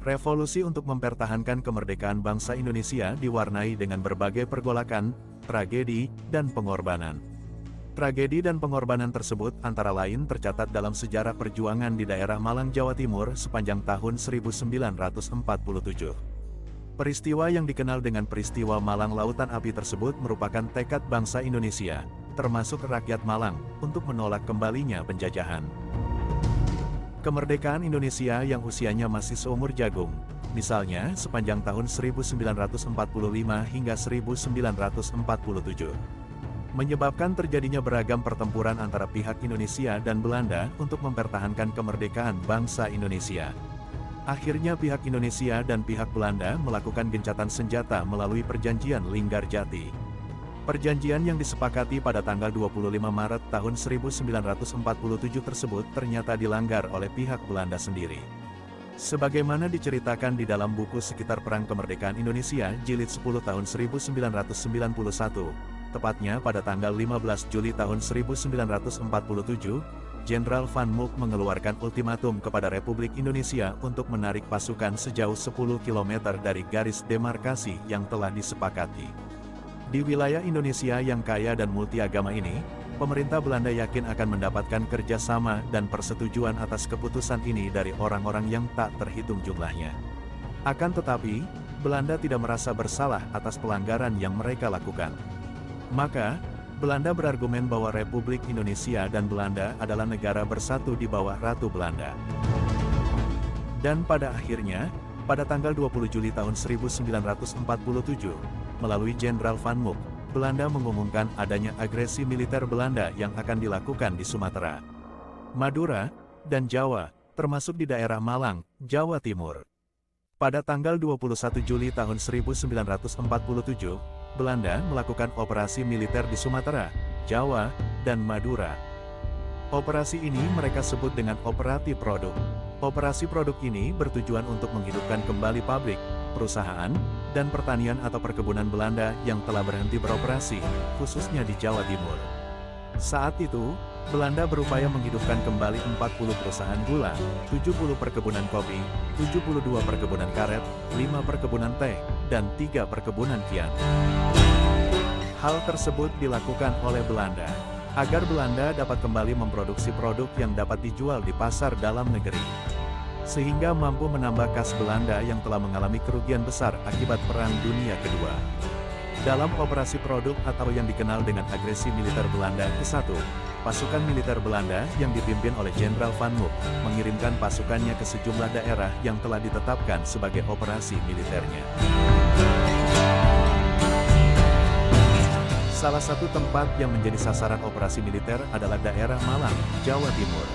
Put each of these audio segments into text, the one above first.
Revolusi untuk mempertahankan kemerdekaan bangsa Indonesia diwarnai dengan berbagai pergolakan, tragedi, dan pengorbanan. Tragedi dan pengorbanan tersebut antara lain tercatat dalam sejarah perjuangan di daerah Malang, Jawa Timur sepanjang tahun 1947. Peristiwa yang dikenal dengan peristiwa Malang Lautan Api tersebut merupakan tekad bangsa Indonesia, termasuk rakyat Malang, untuk menolak kembalinya penjajahan. Kemerdekaan Indonesia yang usianya masih seumur jagung, misalnya sepanjang tahun 1945 hingga 1947, menyebabkan terjadinya beragam pertempuran antara pihak Indonesia dan Belanda untuk mempertahankan kemerdekaan bangsa Indonesia. Akhirnya pihak Indonesia dan pihak Belanda melakukan gencatan senjata melalui Perjanjian Linggarjati. Perjanjian yang disepakati pada tanggal 25 Maret tahun 1947 tersebut ternyata dilanggar oleh pihak Belanda sendiri. Sebagaimana diceritakan di dalam buku Sekitar Perang Kemerdekaan Indonesia Jilid 10 tahun 1991, tepatnya pada tanggal 15 Juli tahun 1947, Jenderal Van Mook mengeluarkan ultimatum kepada Republik Indonesia untuk menarik pasukan sejauh 10 km dari garis demarkasi yang telah disepakati. Di wilayah Indonesia yang kaya dan multiagama ini, pemerintah Belanda yakin akan mendapatkan kerjasama dan persetujuan atas keputusan ini dari orang-orang yang tak terhitung jumlahnya. Akan tetapi, Belanda tidak merasa bersalah atas pelanggaran yang mereka lakukan. Maka, Belanda berargumen bahwa Republik Indonesia dan Belanda adalah negara bersatu di bawah Ratu Belanda. Dan pada akhirnya, pada tanggal 20 Juli tahun 1947, melalui Jenderal Van Mook, Belanda mengumumkan adanya agresi militer Belanda yang akan dilakukan di Sumatera, Madura, dan Jawa, termasuk di daerah Malang, Jawa Timur. Pada tanggal 21 Juli tahun 1947, Belanda melakukan operasi militer di Sumatera, Jawa, dan Madura. Operasi ini mereka sebut dengan Operasi Produk. Operasi Produk ini bertujuan untuk menghidupkan kembali pabrik, perusahaan, dan pertanian atau perkebunan Belanda yang telah berhenti beroperasi, khususnya di Jawa Timur. Saat itu, Belanda berupaya menghidupkan kembali 40 perusahaan gula, 70 perkebunan kopi, 72 perkebunan karet, 5 perkebunan teh, dan 3 perkebunan kian. Hal tersebut dilakukan oleh Belanda, agar Belanda dapat kembali memproduksi produk yang dapat dijual di pasar dalam negeri, sehingga mampu menambah kas Belanda yang telah mengalami kerugian besar akibat Perang Dunia Kedua. Dalam operasi produk atau yang dikenal dengan agresi militer Belanda ke-1, pasukan militer Belanda yang dipimpin oleh Jenderal Van Mook mengirimkan pasukannya ke sejumlah daerah yang telah ditetapkan sebagai operasi militernya. Salah satu tempat yang menjadi sasaran operasi militer adalah daerah Malang, Jawa Timur.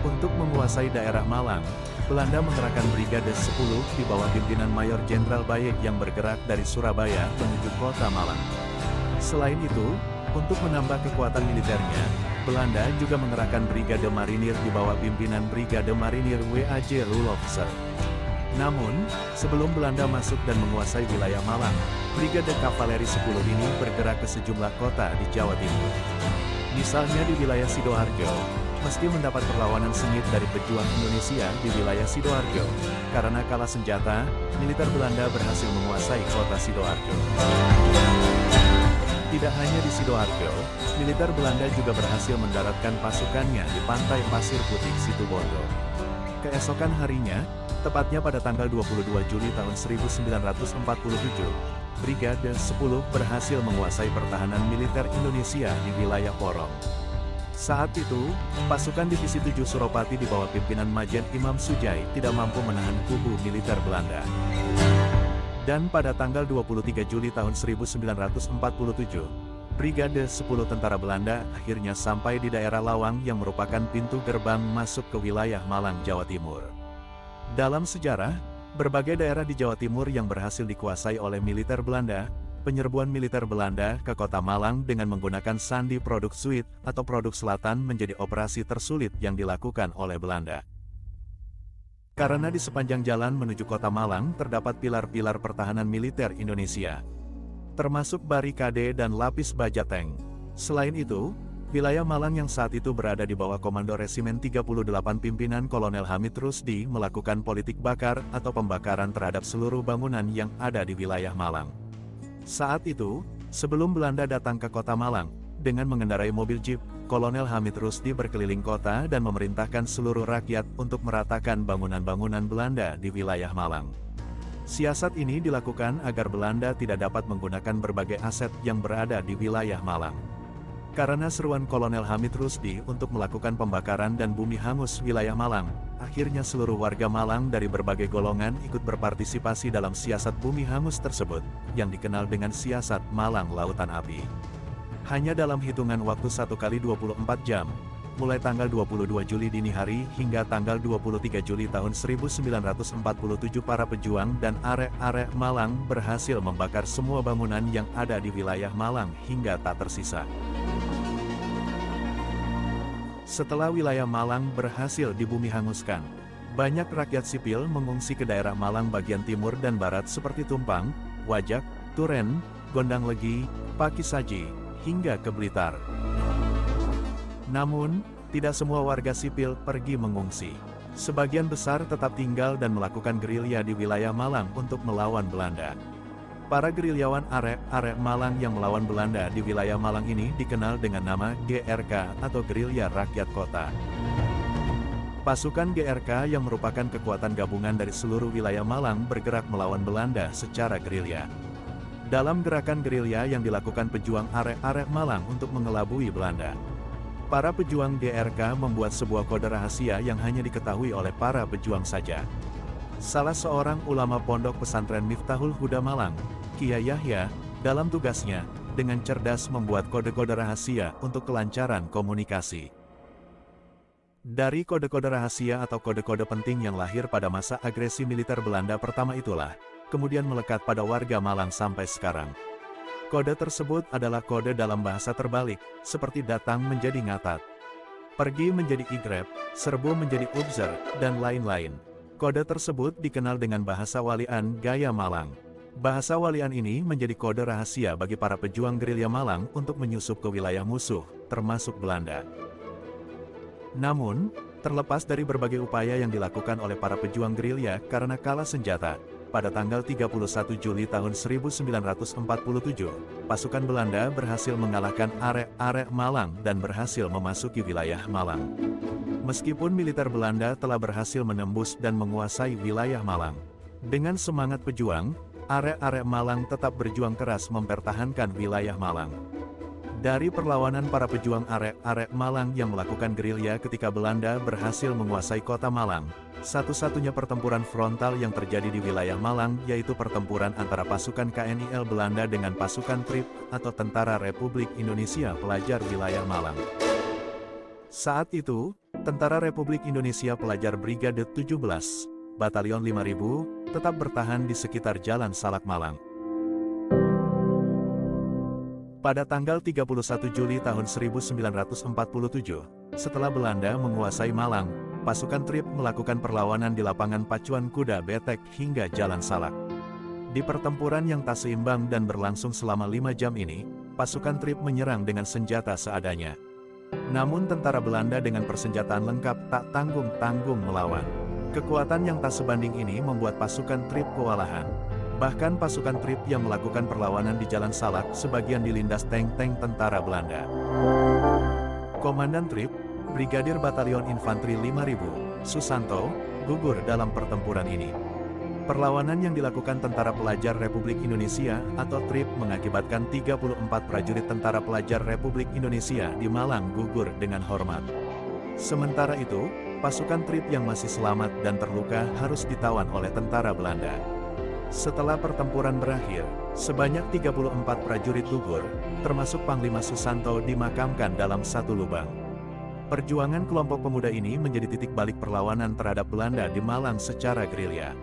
Untuk menguasai daerah Malang, Belanda mengerahkan Brigade 10 di bawah pimpinan Mayor Jenderal Bayek yang bergerak dari Surabaya menuju kota Malang. Selain itu, untuk menambah kekuatan militernya, Belanda juga mengerahkan Brigade Marinir di bawah pimpinan Brigade Marinir W.A.J. Roelofse. Namun, sebelum Belanda masuk dan menguasai wilayah Malang, Brigade Kavaleri 10 ini bergerak ke sejumlah kota di Jawa Timur. Misalnya di wilayah Sidoarjo, meski mendapat perlawanan sengit dari pejuang Indonesia di wilayah Sidoarjo. Karena kalah senjata, militer Belanda berhasil menguasai kota Sidoarjo. Tidak hanya di Sidoarjo, militer Belanda juga berhasil mendaratkan pasukannya di pantai Pasir Putih Situbondo. Keesokan harinya, tepatnya pada tanggal 22 Juli tahun 1947, Brigade 10 berhasil menguasai pertahanan militer Indonesia di wilayah Porong. Saat itu, pasukan Divisi 7 Suropati di bawah pimpinan Majen Imam Sujai tidak mampu menahan kubu militer Belanda. Dan pada tanggal 23 Juli tahun 1947, Brigade 10 tentara Belanda akhirnya sampai di daerah Lawang yang merupakan pintu gerbang masuk ke wilayah Malang, Jawa Timur. Dalam sejarah, berbagai daerah di Jawa Timur yang berhasil dikuasai oleh militer Belanda. Penyerbuan militer Belanda ke kota Malang dengan menggunakan sandi produk Zuid atau produk selatan menjadi operasi tersulit yang dilakukan oleh Belanda. Karena di sepanjang jalan menuju kota Malang terdapat pilar-pilar pertahanan militer Indonesia, termasuk barikade dan lapis baja tank. Selain itu, Wilayah Malang yang saat itu berada di bawah komando Resimen 38 pimpinan Kolonel Hamid Rusdi melakukan politik bakar atau pembakaran terhadap seluruh bangunan yang ada di wilayah Malang. Saat itu, sebelum Belanda datang ke kota Malang, dengan mengendarai mobil jeep, Kolonel Hamid Rusdi berkeliling kota dan memerintahkan seluruh rakyat untuk meratakan bangunan-bangunan Belanda di wilayah Malang. Siasat ini dilakukan agar Belanda tidak dapat menggunakan berbagai aset yang berada di wilayah Malang. Karena seruan Kolonel Hamid Rusdi untuk melakukan pembakaran dan bumi hangus wilayah Malang, akhirnya seluruh warga Malang dari berbagai golongan ikut berpartisipasi dalam siasat bumi hangus tersebut, yang dikenal dengan siasat Malang Lautan Api. Hanya dalam hitungan waktu 1 kali 24 jam, mulai tanggal 22 Juli dini hari hingga tanggal 23 Juli tahun 1947 para pejuang dan arek-arek Malang berhasil membakar semua bangunan yang ada di wilayah Malang hingga tak tersisa. Setelah wilayah Malang berhasil dibumi hanguskan, banyak rakyat sipil mengungsi ke daerah Malang bagian timur dan barat seperti Tumpang, Wajak, Turen, Gondang Legi, Pakisaji, hingga ke Blitar. Namun, tidak semua warga sipil pergi mengungsi. Sebagian besar tetap tinggal dan melakukan gerilya di wilayah Malang untuk melawan Belanda. Para gerilyawan arek-arek Malang yang melawan Belanda di wilayah Malang ini dikenal dengan nama GRK atau Gerilya Rakyat Kota. Pasukan GRK yang merupakan kekuatan gabungan dari seluruh wilayah Malang bergerak melawan Belanda secara gerilya. Dalam gerakan gerilya yang dilakukan pejuang arek-arek Malang untuk mengelabui Belanda, para pejuang GRK membuat sebuah kode rahasia yang hanya diketahui oleh para pejuang saja. Salah seorang ulama pondok pesantren Miftahul Huda Malang, Kiai Yahya, dalam tugasnya, dengan cerdas membuat kode-kode rahasia untuk kelancaran komunikasi. Dari kode-kode rahasia atau kode-kode penting yang lahir pada masa agresi militer Belanda pertama itulah, kemudian melekat pada warga Malang sampai sekarang. Kode tersebut adalah kode dalam bahasa terbalik, seperti datang menjadi ngatat, pergi menjadi igrep, serbu menjadi ubzer, dan lain-lain. Kode tersebut dikenal dengan bahasa walian gaya Malang. Bahasa walian ini menjadi kode rahasia bagi para pejuang gerilya Malang untuk menyusup ke wilayah musuh, termasuk Belanda. Namun, terlepas dari berbagai upaya yang dilakukan oleh para pejuang gerilya karena kalah senjata, pada tanggal 31 Juli tahun 1947, pasukan Belanda berhasil mengalahkan arek-arek Malang dan berhasil memasuki wilayah Malang. Meskipun militer Belanda telah berhasil menembus dan menguasai wilayah Malang, dengan semangat pejuang, arek-arek Malang tetap berjuang keras mempertahankan wilayah Malang. Dari perlawanan para pejuang arek-arek Malang yang melakukan gerilya ketika Belanda berhasil menguasai kota Malang, satu-satunya pertempuran frontal yang terjadi di wilayah Malang yaitu pertempuran antara pasukan KNIL Belanda dengan pasukan TRIP atau Tentara Republik Indonesia Pelajar Wilayah Malang. Saat itu, Tentara Republik Indonesia Pelajar Brigade 17, Batalion 5000, tetap bertahan di sekitar Jalan Salak Malang. Pada tanggal 31 Juli tahun 1947, setelah Belanda menguasai Malang, pasukan TRIP melakukan perlawanan di lapangan pacuan kuda Betek hingga Jalan Salak. Di pertempuran yang tak seimbang dan berlangsung selama 5 jam ini, pasukan TRIP menyerang dengan senjata seadanya. Namun tentara Belanda dengan persenjataan lengkap tak tanggung-tanggung melawan. Kekuatan yang tak sebanding ini membuat pasukan TRIP kewalahan. Bahkan pasukan TRIP yang melakukan perlawanan di Jalan Salak sebagian dilindas tank-tank tentara Belanda. Komandan TRIP, Brigadir Batalion Infanteri 5000, Susanto, gugur dalam pertempuran ini. Perlawanan yang dilakukan Tentara Pelajar Republik Indonesia atau TRIP mengakibatkan 34 prajurit Tentara Pelajar Republik Indonesia di Malang gugur dengan hormat. Sementara itu, pasukan TRIP yang masih selamat dan terluka harus ditawan oleh tentara Belanda. Setelah pertempuran berakhir, sebanyak 34 prajurit gugur, termasuk Panglima Susanto dimakamkan dalam satu lubang. Perjuangan kelompok pemuda ini menjadi titik balik perlawanan terhadap Belanda di Malang secara gerilya.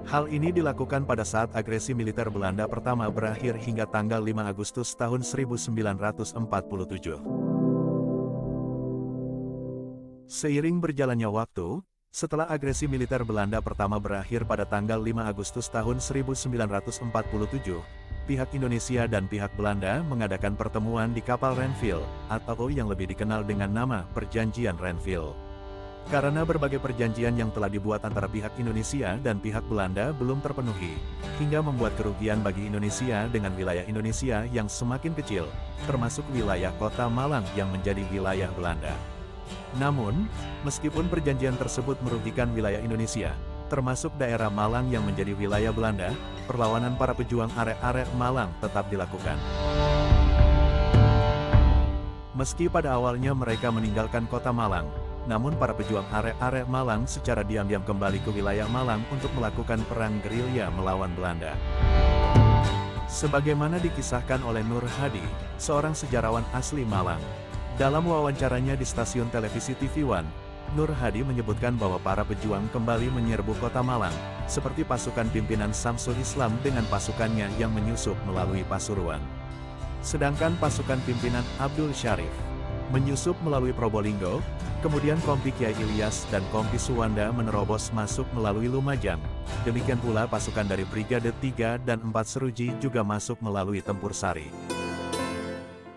Hal ini dilakukan pada saat agresi militer Belanda pertama berakhir hingga tanggal 5 Agustus tahun 1947. Seiring berjalannya waktu, setelah agresi militer Belanda pertama berakhir pada tanggal 5 Agustus tahun 1947, pihak Indonesia dan pihak Belanda mengadakan pertemuan di kapal Renville, atau yang lebih dikenal dengan nama Perjanjian Renville. Karena berbagai perjanjian yang telah dibuat antara pihak Indonesia dan pihak Belanda belum terpenuhi, hingga membuat kerugian bagi Indonesia dengan wilayah Indonesia yang semakin kecil, termasuk wilayah kota Malang yang menjadi wilayah Belanda. Namun, meskipun perjanjian tersebut merugikan wilayah Indonesia, termasuk daerah Malang yang menjadi wilayah Belanda, perlawanan para pejuang arek-arek Malang tetap dilakukan. Meski pada awalnya mereka meninggalkan kota Malang, namun para pejuang arek-arek Malang secara diam-diam kembali ke wilayah Malang untuk melakukan perang gerilya melawan Belanda. Sebagaimana dikisahkan oleh Nur Hadi, seorang sejarawan asli Malang. Dalam wawancaranya di stasiun televisi TV One, Nur Hadi menyebutkan bahwa para pejuang kembali menyerbu kota Malang, seperti pasukan pimpinan Samsul Islam dengan pasukannya yang menyusup melalui Pasuruan. Sedangkan pasukan pimpinan Abdul Syarif menyusup melalui Probolinggo, kemudian Kompi Kiai Ilyas dan Kompi Suwanda menerobos masuk melalui Lumajang. Demikian pula pasukan dari Brigade 3 dan 4 Seruji juga masuk melalui Tempur Sari.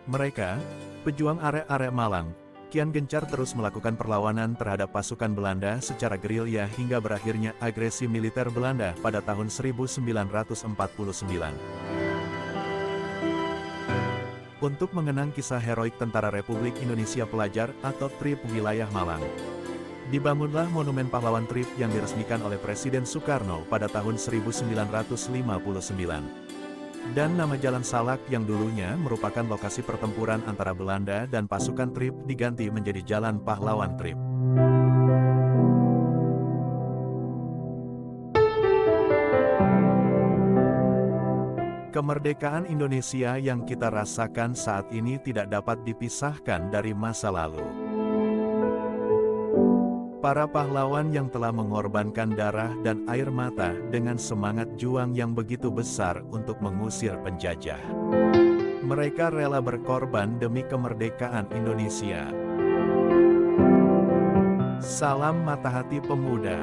Mereka, pejuang arek-arek Malang, kian gencar terus melakukan perlawanan terhadap pasukan Belanda secara gerilya hingga berakhirnya agresi militer Belanda pada tahun 1949. Untuk mengenang kisah heroik Tentara Republik Indonesia Pelajar atau TRIP wilayah Malang, dibangunlah Monumen Pahlawan TRIP yang diresmikan oleh Presiden Soekarno pada tahun 1959. Dan nama Jalan Salak yang dulunya merupakan lokasi pertempuran antara Belanda dan pasukan TRIP diganti menjadi Jalan Pahlawan TRIP. Kemerdekaan Indonesia yang kita rasakan saat ini tidak dapat dipisahkan dari masa lalu. Para pahlawan yang telah mengorbankan darah dan air mata dengan semangat juang yang begitu besar untuk mengusir penjajah. Mereka rela berkorban demi kemerdekaan Indonesia. Salam mata hati pemuda.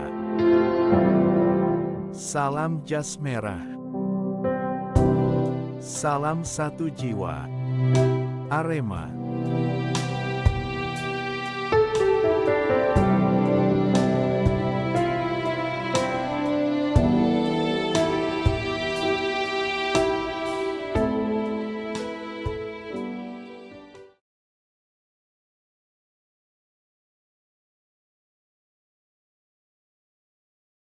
Salam jas merah. Salam satu jiwa. Arema.